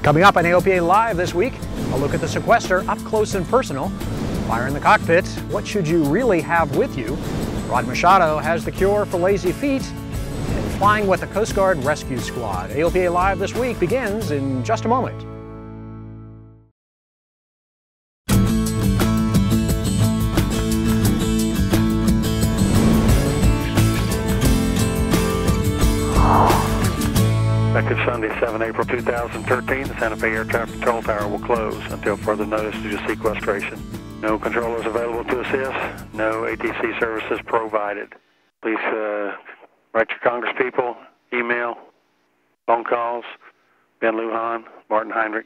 Coming up on AOPA Live this week, a look at the sequester up close and personal. Fire in the cockpit, what should you really have with you? Rod Machado has the cure for lazy feet. And flying with the Coast Guard Rescue Squad. AOPA Live this week begins in just a moment. Effective Sunday, 7 April 2013, the Santa Fe Air Traffic Control Tower will close until further notice due to sequestration. No controllers available to assist, no ATC services provided. Please write your congresspeople, email, phone calls, Ben Lujan, Martin Heinrich,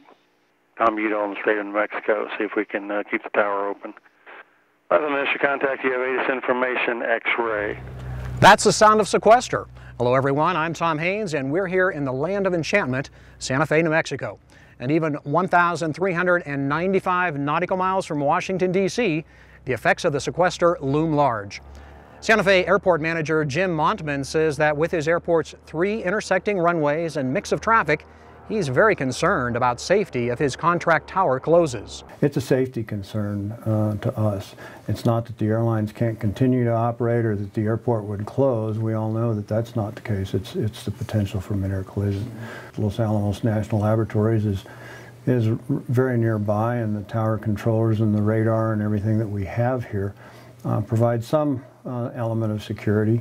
Tom Udall in the state of New Mexico, see if we can keep the tower open. Other than this, your contact UAV information X-ray. That's the sound of sequester. Hello everyone, I'm Tom Haynes and we're here in the land of enchantment, Santa Fe, New Mexico. And even 1,395 nautical miles from Washington, D.C., the effects of the sequester loom large. Santa Fe Airport Manager Jim Montman says that with his airport's 3 intersecting runways and mix of traffic, he's very concerned about safety if his contract tower closes. It's a safety concern to us. It's not that the airlines can't continue to operate or that the airport would close. We all know that that's not the case. It's the potential for mid-air collision. Los Alamos National Laboratories is very nearby, and the tower controllers and the radar and everything that we have here provide some element of security.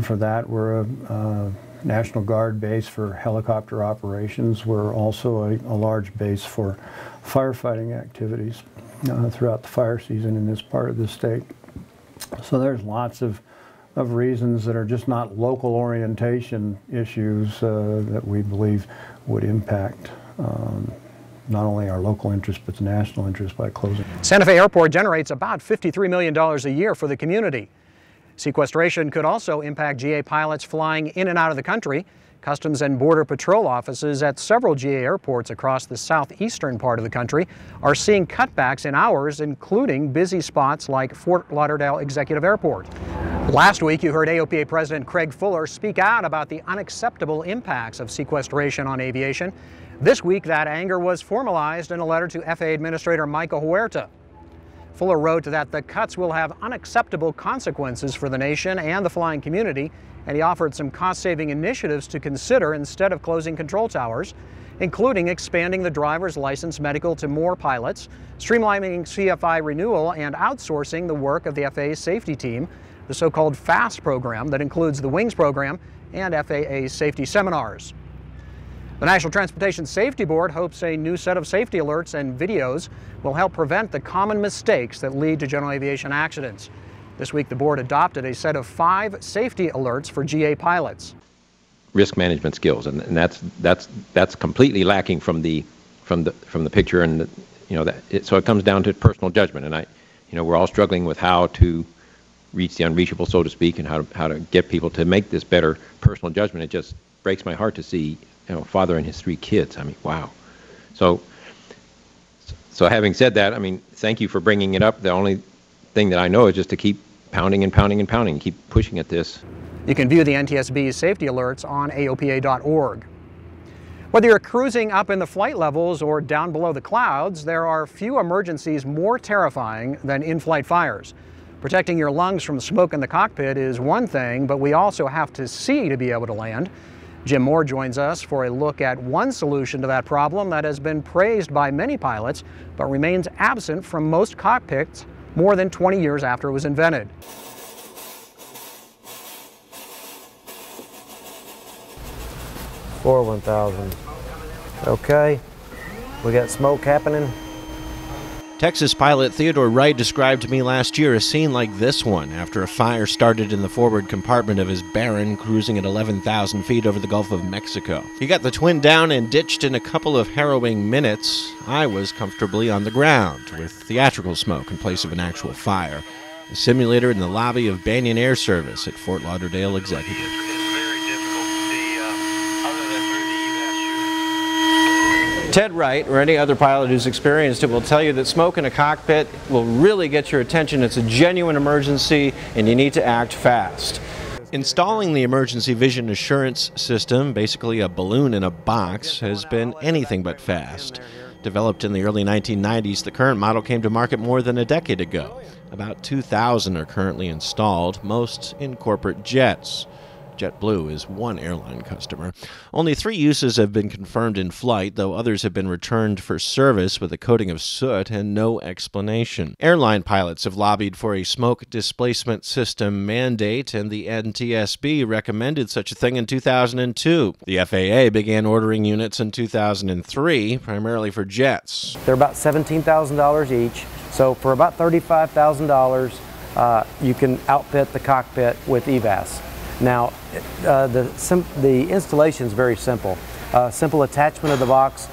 For that, we're a National Guard base for helicopter operations. We're also a large base for firefighting activities throughout the fire season in this part of the state. So there's lots of reasons that are just not local orientation issues that we believe would impact not only our local interest but the national interest by closing. Santa Fe Airport generates about $53 million a year for the community. Sequestration could also impact GA pilots flying in and out of the country. Customs and Border Patrol offices at several GA airports across the southeastern part of the country are seeing cutbacks in hours, including busy spots like Fort Lauderdale Executive Airport. Last week, you heard AOPA President Craig Fuller speak out about the unacceptable impacts of sequestration on aviation. This week, that anger was formalized in a letter to FAA Administrator Michael Huerta. Fuller wrote that the cuts will have unacceptable consequences for the nation and the flying community, and he offered some cost-saving initiatives to consider instead of closing control towers, including expanding the driver's license medical to more pilots, streamlining CFI renewal, and outsourcing the work of the FAA safety team, the so-called FAST program that includes the Wings program and FAA safety seminars. The National Transportation Safety Board hopes a new set of safety alerts and videos will help prevent the common mistakes that lead to general aviation accidents. This week, the board adopted a set of 5 safety alerts for GA pilots. Risk management skills, and that's completely lacking from the picture, and so it comes down to personal judgment. And we're all struggling with how to reach the unreachable, so to speak, and how to get people to make this better personal judgment. It just breaks my heart to see father and his 3 kids. I mean, wow. So having said that, I mean, thank you for bringing it up. The only thing that I know is just to keep pounding and pounding and pounding, keep pushing at this. You can view the NTSB's safety alerts on AOPA.org. Whether you're cruising up in the flight levels or down below the clouds, there are few emergencies more terrifying than in-flight fires. Protecting your lungs from smoke in the cockpit is one thing, but we also have to see to be able to land. Jim Moore joins us for a look at one solution to that problem that has been praised by many pilots, but remains absent from most cockpits more than 20 years after it was invented. For 1,000. Okay, we got smoke happening. Texas pilot Theodore Wright described to me last year a scene like this one after a fire started in the forward compartment of his Baron cruising at 11,000 feet over the Gulf of Mexico. He got the twin down and ditched in a couple of harrowing minutes. I was comfortably on the ground with theatrical smoke in place of an actual fire. A simulator in the lobby of Banyan Air Service at Fort Lauderdale Executive. Ted Wright, or any other pilot who's experienced it, will tell you that smoke in a cockpit will really get your attention. It's a genuine emergency, and you need to act fast. Installing the emergency vision assurance system, basically a balloon in a box, has been anything but fast. Developed in the early 1990s, the current model came to market more than a decade ago. About 2,000 are currently installed, most in corporate jets. JetBlue is one airline customer. Only 3 uses have been confirmed in flight, though others have been returned for service with a coating of soot and no explanation. Airline pilots have lobbied for a smoke displacement system mandate, and the NTSB recommended such a thing in 2002. The FAA began ordering units in 2003, primarily for jets. They're about $17,000 each, so for about $35,000, you can outfit the cockpit with EVAS. Now, the installation is very simple. Simple attachment of the box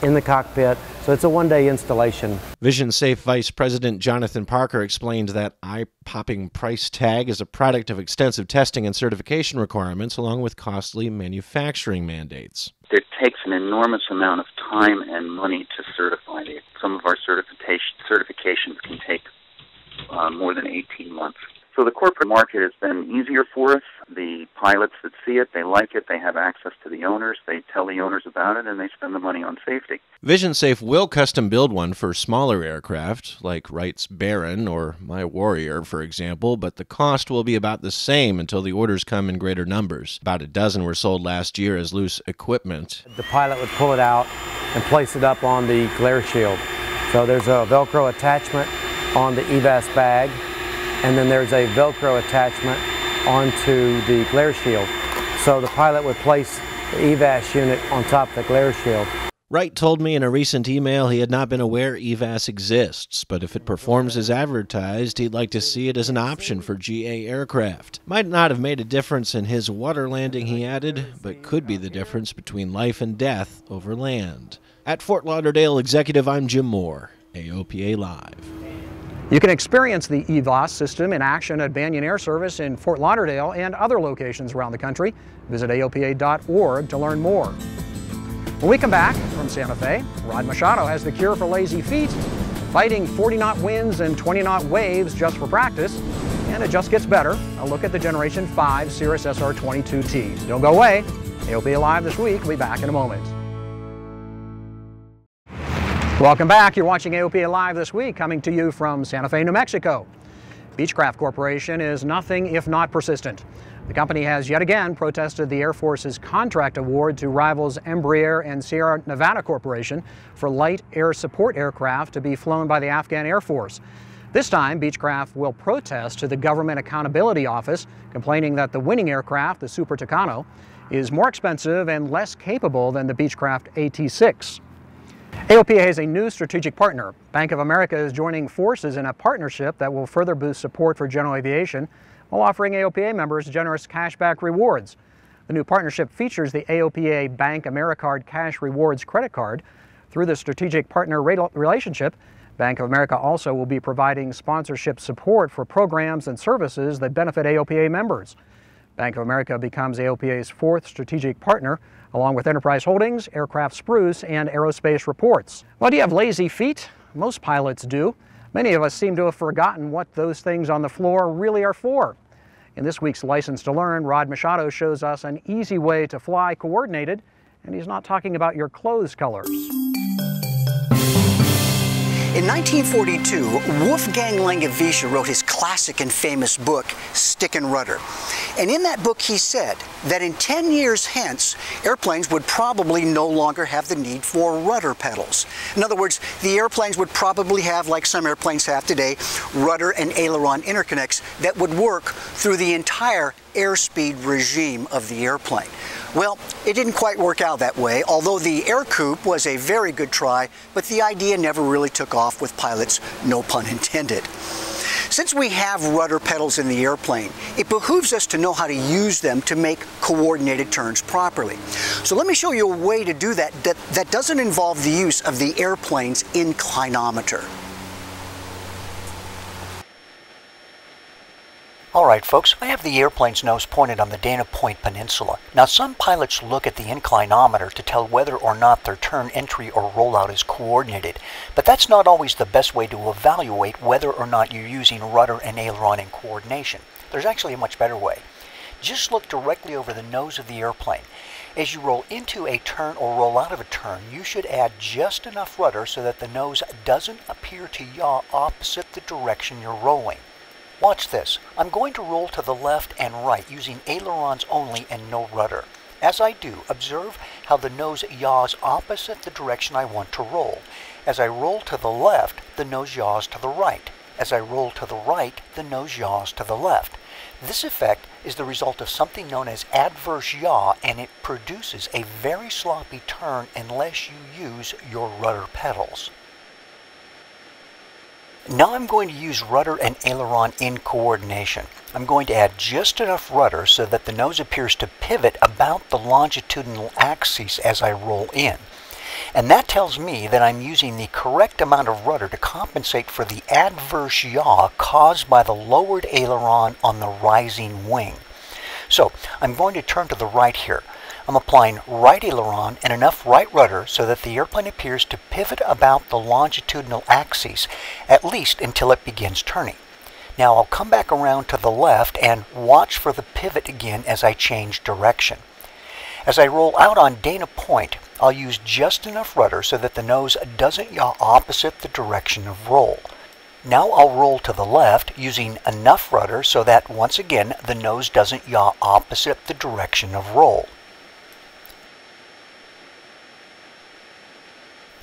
in the cockpit, so it's a one-day installation. VisionSafe Vice President Jonathan Parker explained that eye-popping price tag is a product of extensive testing and certification requirements, along with costly manufacturing mandates. It takes an enormous amount of time and money to certify it. Some of our certifications can take more than 18 months. So the corporate market has been easier for us. The pilots that see it, they like it, they have access to the owners, they tell the owners about it, and they spend the money on safety. VisionSafe will custom build one for smaller aircraft, like Wright's Baron or my Warrior, for example, but the cost will be about the same until the orders come in greater numbers. About a dozen were sold last year as loose equipment. The pilot would pull it out and place it up on the glare shield. So there's a Velcro attachment on the EVAS bag, and then there's a Velcro attachment onto the glare shield. So the pilot would place the EVAS unit on top of the glare shield. Wright told me in a recent email he had not been aware EVAS exists, but if it performs as advertised, he'd like to see it as an option for GA aircraft. Might not have made a difference in his water landing, he added, but could be the difference between life and death over land. At Fort Lauderdale Executive, I'm Jim Moore, AOPA Live. You can experience the EVAS system in action at Banyan Air Service in Fort Lauderdale and other locations around the country. Visit AOPA.org to learn more. When we come back from Santa Fe, Rod Machado has the cure for lazy feet, fighting 40-knot winds and 20-knot waves just for practice, and it just gets better. A look at the Generation 5 Cirrus SR22T. Don't go away. AOPA Live this week. We'll be back in a moment. Welcome back. You're watching AOPA Live this week, coming to you from Santa Fe, New Mexico. Beechcraft Corporation is nothing if not persistent. The company has yet again protested the Air Force's contract award to rivals Embraer and Sierra Nevada Corporation for light air support aircraft to be flown by the Afghan Air Force. This time, Beechcraft will protest to the Government Accountability Office, complaining that the winning aircraft, the Super Tucano, is more expensive and less capable than the Beechcraft AT-6. AOPA is a new strategic partner. Bank of America is joining forces in a partnership that will further boost support for general aviation while offering AOPA members generous cashback rewards. The new partnership features the AOPA Bank AmeriCard Cash Rewards credit card. Through the strategic partner relationship, Bank of America also will be providing sponsorship support for programs and services that benefit AOPA members. Bank of America becomes AOPA's 4th strategic partner, along with Enterprise Holdings, Aircraft Spruce, and Aerospace Reports. Well, do you have lazy feet? Most pilots do. Many of us seem to have forgotten what those things on the floor really are for. In this week's License to Learn, Rod Machado shows us an easy way to fly coordinated, and he's not talking about your clothes colors. In 1942, Wolfgang Langewiesche wrote his classic and famous book, Stick and Rudder. And in that book he said that in 10 years hence, airplanes would probably no longer have the need for rudder pedals. In other words, the airplanes would probably have, like some airplanes have today, rudder and aileron interconnects that would work through the entire airspeed regime of the airplane. Well, it didn't quite work out that way, although the Air Coupe was a very good try, but the idea never really took off with pilots, no pun intended. Since we have rudder pedals in the airplane, it behooves us to know how to use them to make coordinated turns properly. So let me show you a way to do that that doesn't involve the use of the airplane's inclinometer. Alright folks, I have the airplane's nose pointed on the Dana Point Peninsula. Now some pilots look at the inclinometer to tell whether or not their turn, entry, or rollout is coordinated. But that's not always the best way to evaluate whether or not you're using rudder and aileron in coordination. There's actually a much better way. just look directly over the nose of the airplane. As you roll into a turn or roll out of a turn, you should add just enough rudder so that the nose doesn't appear to yaw opposite the direction you're rolling. Watch this. I'm going to roll to the left and right using ailerons only and no rudder. As I do, observe how the nose yaws opposite the direction I want to roll. As I roll to the left, the nose yaws to the right. As I roll to the right, the nose yaws to the left. This effect is the result of something known as adverse yaw, and it produces a very sloppy turn unless you use your rudder pedals. Now I'm going to use rudder and aileron in coordination. I'm going to add just enough rudder so that the nose appears to pivot about the longitudinal axis as I roll in. And that tells me that I'm using the correct amount of rudder to compensate for the adverse yaw caused by the lowered aileron on the rising wing. So I'm going to turn to the right here. I'm applying right aileron and enough right rudder so that the airplane appears to pivot about the longitudinal axis, at least until it begins turning. Now I'll come back around to the left and watch for the pivot again as I change direction. As I roll out on Dana Point, I'll use just enough rudder so that the nose doesn't yaw opposite the direction of roll. Now I'll roll to the left using enough rudder so that, once again, the nose doesn't yaw opposite the direction of roll.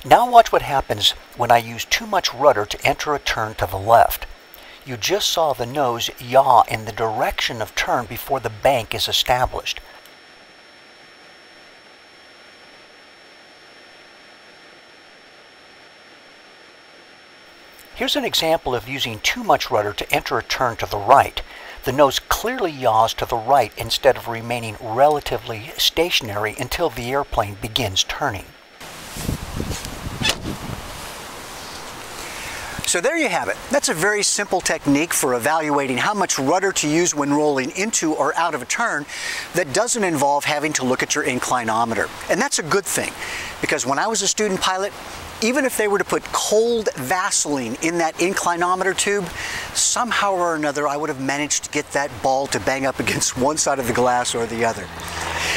Now watch what happens when I use too much rudder to enter a turn to the left. You just saw the nose yaw in the direction of turn before the bank is established. Here's an example of using too much rudder to enter a turn to the right. The nose clearly yaws to the right instead of remaining relatively stationary until the airplane begins turning. So there you have it. That's a very simple technique for evaluating how much rudder to use when rolling into or out of a turn that doesn't involve having to look at your inclinometer. And that's a good thing, because when I was a student pilot, even if they were to put cold Vaseline in that inclinometer tube, somehow or another I would have managed to get that ball to bang up against one side of the glass or the other.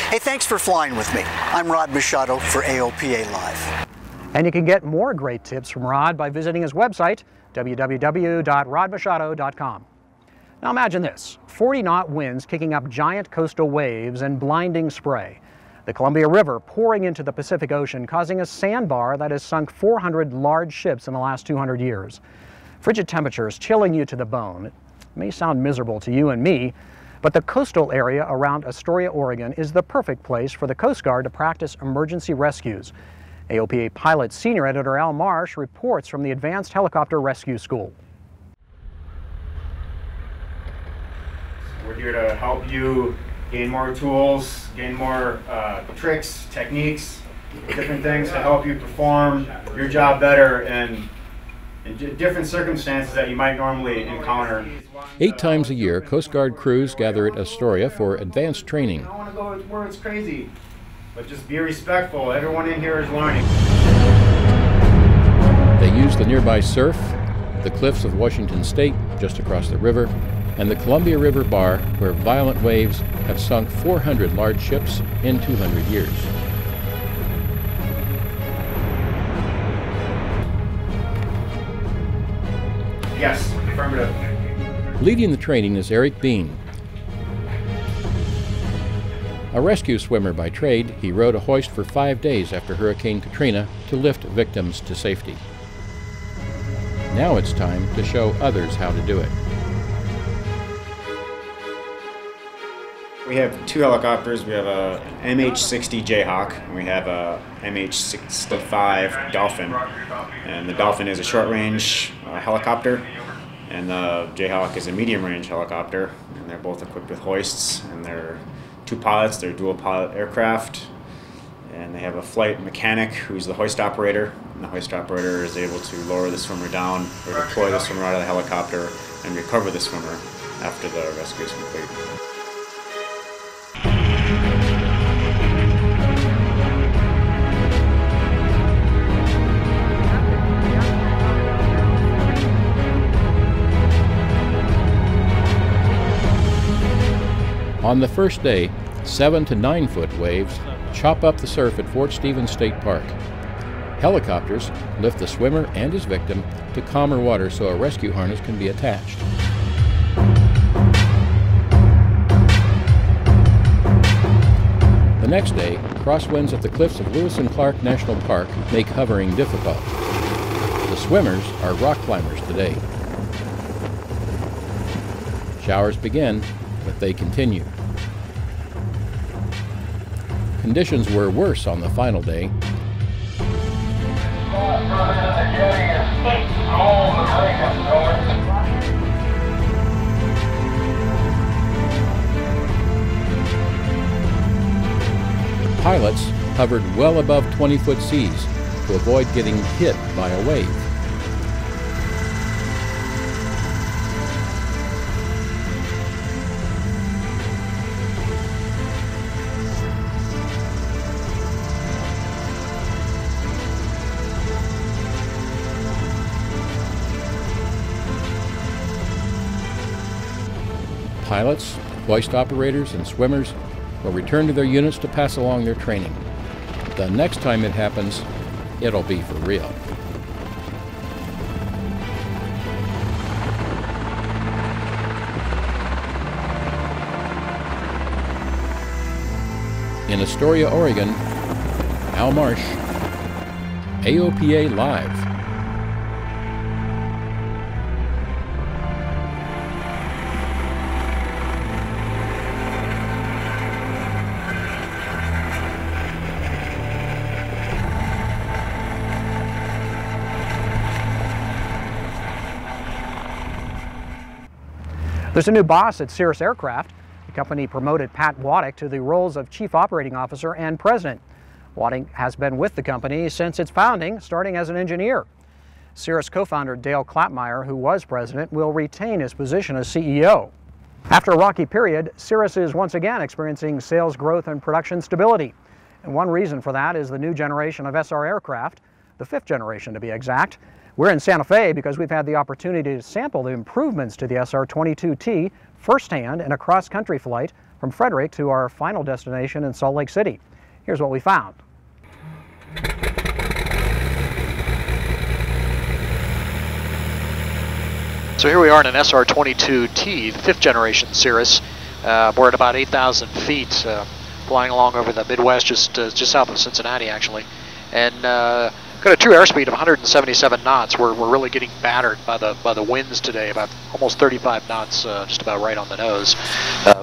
Hey, thanks for flying with me. I'm Rod Machado for AOPA Live. And you can get more great tips from Rod by visiting his website, www.rodmachado.com. Now imagine this, 40-knot winds kicking up giant coastal waves and blinding spray. The Columbia River pouring into the Pacific Ocean, causing a sandbar that has sunk 400 large ships in the last 200 years. Frigid temperatures chilling you to the bone. It may sound miserable to you and me, but the coastal area around Astoria, Oregon is the perfect place for the Coast Guard to practice emergency rescues. AOPA pilot senior editor Al Marsh reports from the Advanced Helicopter Rescue School. We're here to help you gain more tools, gain more tricks, techniques, different things to help you perform your job better in different circumstances that you might normally encounter. 8 times a year, Coast Guard crews gather at Astoria for advanced training. I don't want to go where it's crazy, but just be respectful. Everyone in here is learning. They use the nearby surf, the cliffs of Washington State, just across the river, and the Columbia River Bar, where violent waves have sunk 400 large ships in 200 years. Yes, affirmative. Leading the training is Eric Bean. A rescue swimmer by trade, he rode a hoist for 5 days after Hurricane Katrina to lift victims to safety. Now it's time to show others how to do it. We have 2 helicopters. We have a MH-60 Jayhawk, and we have a MH-65 Dolphin. And the Dolphin is a short-range helicopter, and the Jayhawk is a medium-range helicopter. And they're both equipped with hoists, and they're 2 pilots. They're dual-pilot aircraft, and they have a flight mechanic who's the hoist operator. And the hoist operator is able to lower the swimmer down or deploy the swimmer out of the helicopter and recover the swimmer after the rescue is complete. On the first day, 7 to 9 foot waves chop up the surf at Fort Stevens State Park. Helicopters lift the swimmer and his victim to calmer water so a rescue harness can be attached. The next day, crosswinds at the cliffs of Lewis and Clark National Park make hovering difficult. The swimmers are rock climbers today. Showers begin, but they continue. Conditions were worse on the final day. Pilots hovered well above 20-foot seas to avoid getting hit by a wave. Pilots, hoist operators, and swimmers will return to their units to pass along their training. The next time it happens, it'll be for real. In Astoria, Oregon, Al Marsh, AOPA Live. There's a new boss at Cirrus Aircraft. The company promoted Pat Waddick to the roles of Chief Operating Officer and President. Waddick has been with the company since its founding, starting as an engineer. Cirrus co-founder Dale Klapmeyer, who was president, will retain his position as CEO. After a rocky period, Cirrus is once again experiencing sales growth and production stability. And one reason for that is the new generation of SR aircraft, the 5th generation to be exact. We're in Santa Fe because we've had the opportunity to sample the improvements to the SR-22T firsthand in a cross-country flight from Frederick to our final destination in Salt Lake City. Here's what we found. So here we are in an SR-22T, the 5th generation Cirrus. We're at about 8,000 feet, flying along over the Midwest, just south of Cincinnati, actually. And got a true airspeed of 177 knots. We're really getting battered by the winds today, about almost 35 knots, just about right on the nose,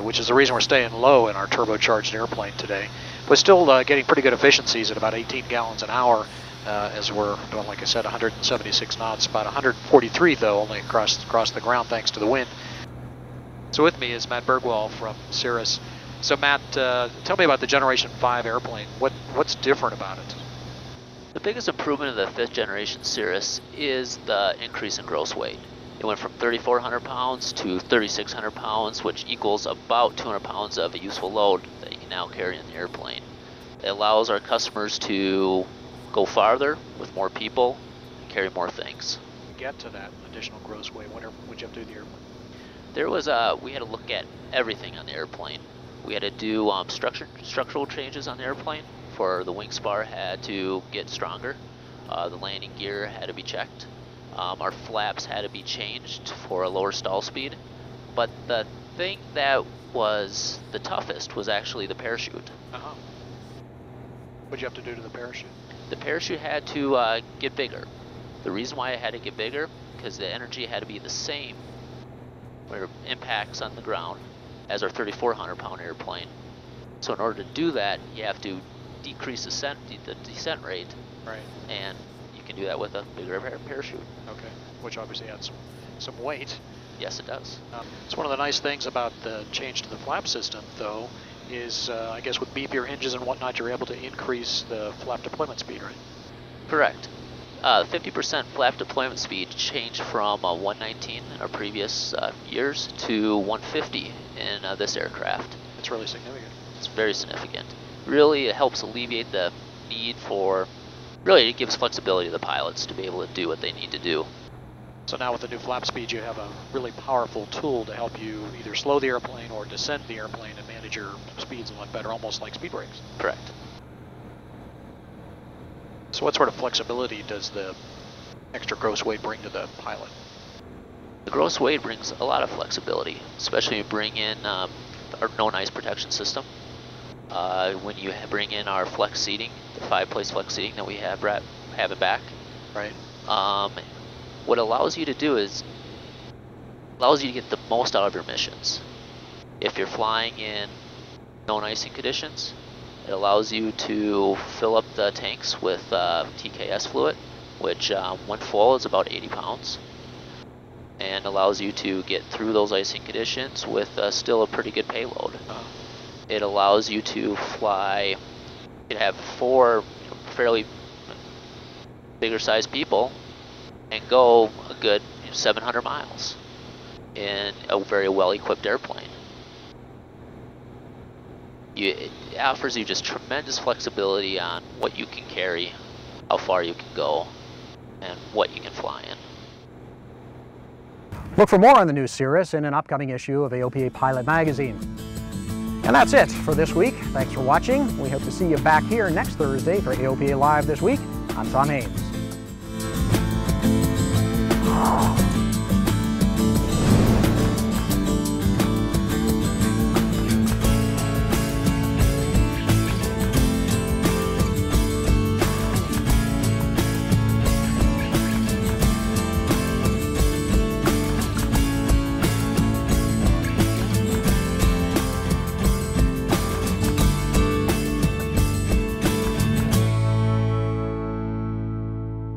which is the reason we're staying low in our turbocharged airplane today. But still getting pretty good efficiencies at about 18 gallons an hour, as we're doing, like I said, 176 knots, about 143 though, only across the ground thanks to the wind. So with me is Matt Bergwall from Cirrus. So Matt, tell me about the Generation 5 airplane. What's different about it? The biggest improvement of the 5th generation Cirrus is the increase in gross weight. It went from 3,400 pounds to 3,600 pounds, which equals about 200 pounds of a useful load that you can now carry in the airplane. It allows our customers to go farther with more people, and carry more things. Get to that additional gross weight, what'd you have to do to the airplane? There was we had to look at everything on the airplane. We had to do structural changes on the airplane. For the wing spar had to get stronger. The landing gear had to be checked. Our flaps had to be changed for a lower stall speed. But the thing that was the toughest was actually the parachute. What'd you have to do to the parachute? The parachute had to get bigger. The reason why it had to get bigger, because the energy had to be the same where it impacts on the ground as our 3,400 pound airplane. So in order to do that, you have to decrease the descent rate, right? And you can do that with a bigger parachute. Okay, which obviously adds some weight. Yes, it does. It's one of the nice things about the change to the flap system, though, is I guess with beefier hinges and whatnot, you're able to increase the flap deployment speed, right? Correct. 50% flap deployment speed changed from 119 in our previous years to 150 in this aircraft. It's really significant. It's very significant. Really, it helps alleviate the need for, really it gives flexibility to the pilots to be able to do what they need to do. So now with the new flap speed, you have a really powerful tool to help you either slow the airplane or descend the airplane and manage your speeds a lot better, almost like speed brakes. Correct. So what sort of flexibility does the extra gross weight bring to the pilot? The gross weight brings a lot of flexibility, especially when you bring in our known ice protection system. When you bring in our flex seating, the 5-place flex seating that we have it back. Right. What it allows you to do is allows you to get the most out of your missions. If you're flying in known icing conditions, it allows you to fill up the tanks with TKS fluid, which when full is about 80 pounds, and allows you to get through those icing conditions with still a pretty good payload. It allows you to fly, you can have 4 fairly bigger sized people and go a good 700 miles in a very well equipped airplane. It offers you just tremendous flexibility on what you can carry, how far you can go, and what you can fly in. Look for more on the new Cirrus in an upcoming issue of AOPA Pilot Magazine. And that's it for this week. Thanks for watching. We hope to see you back here next Thursday for AOPA Live This Week. I'm Tom Haynes.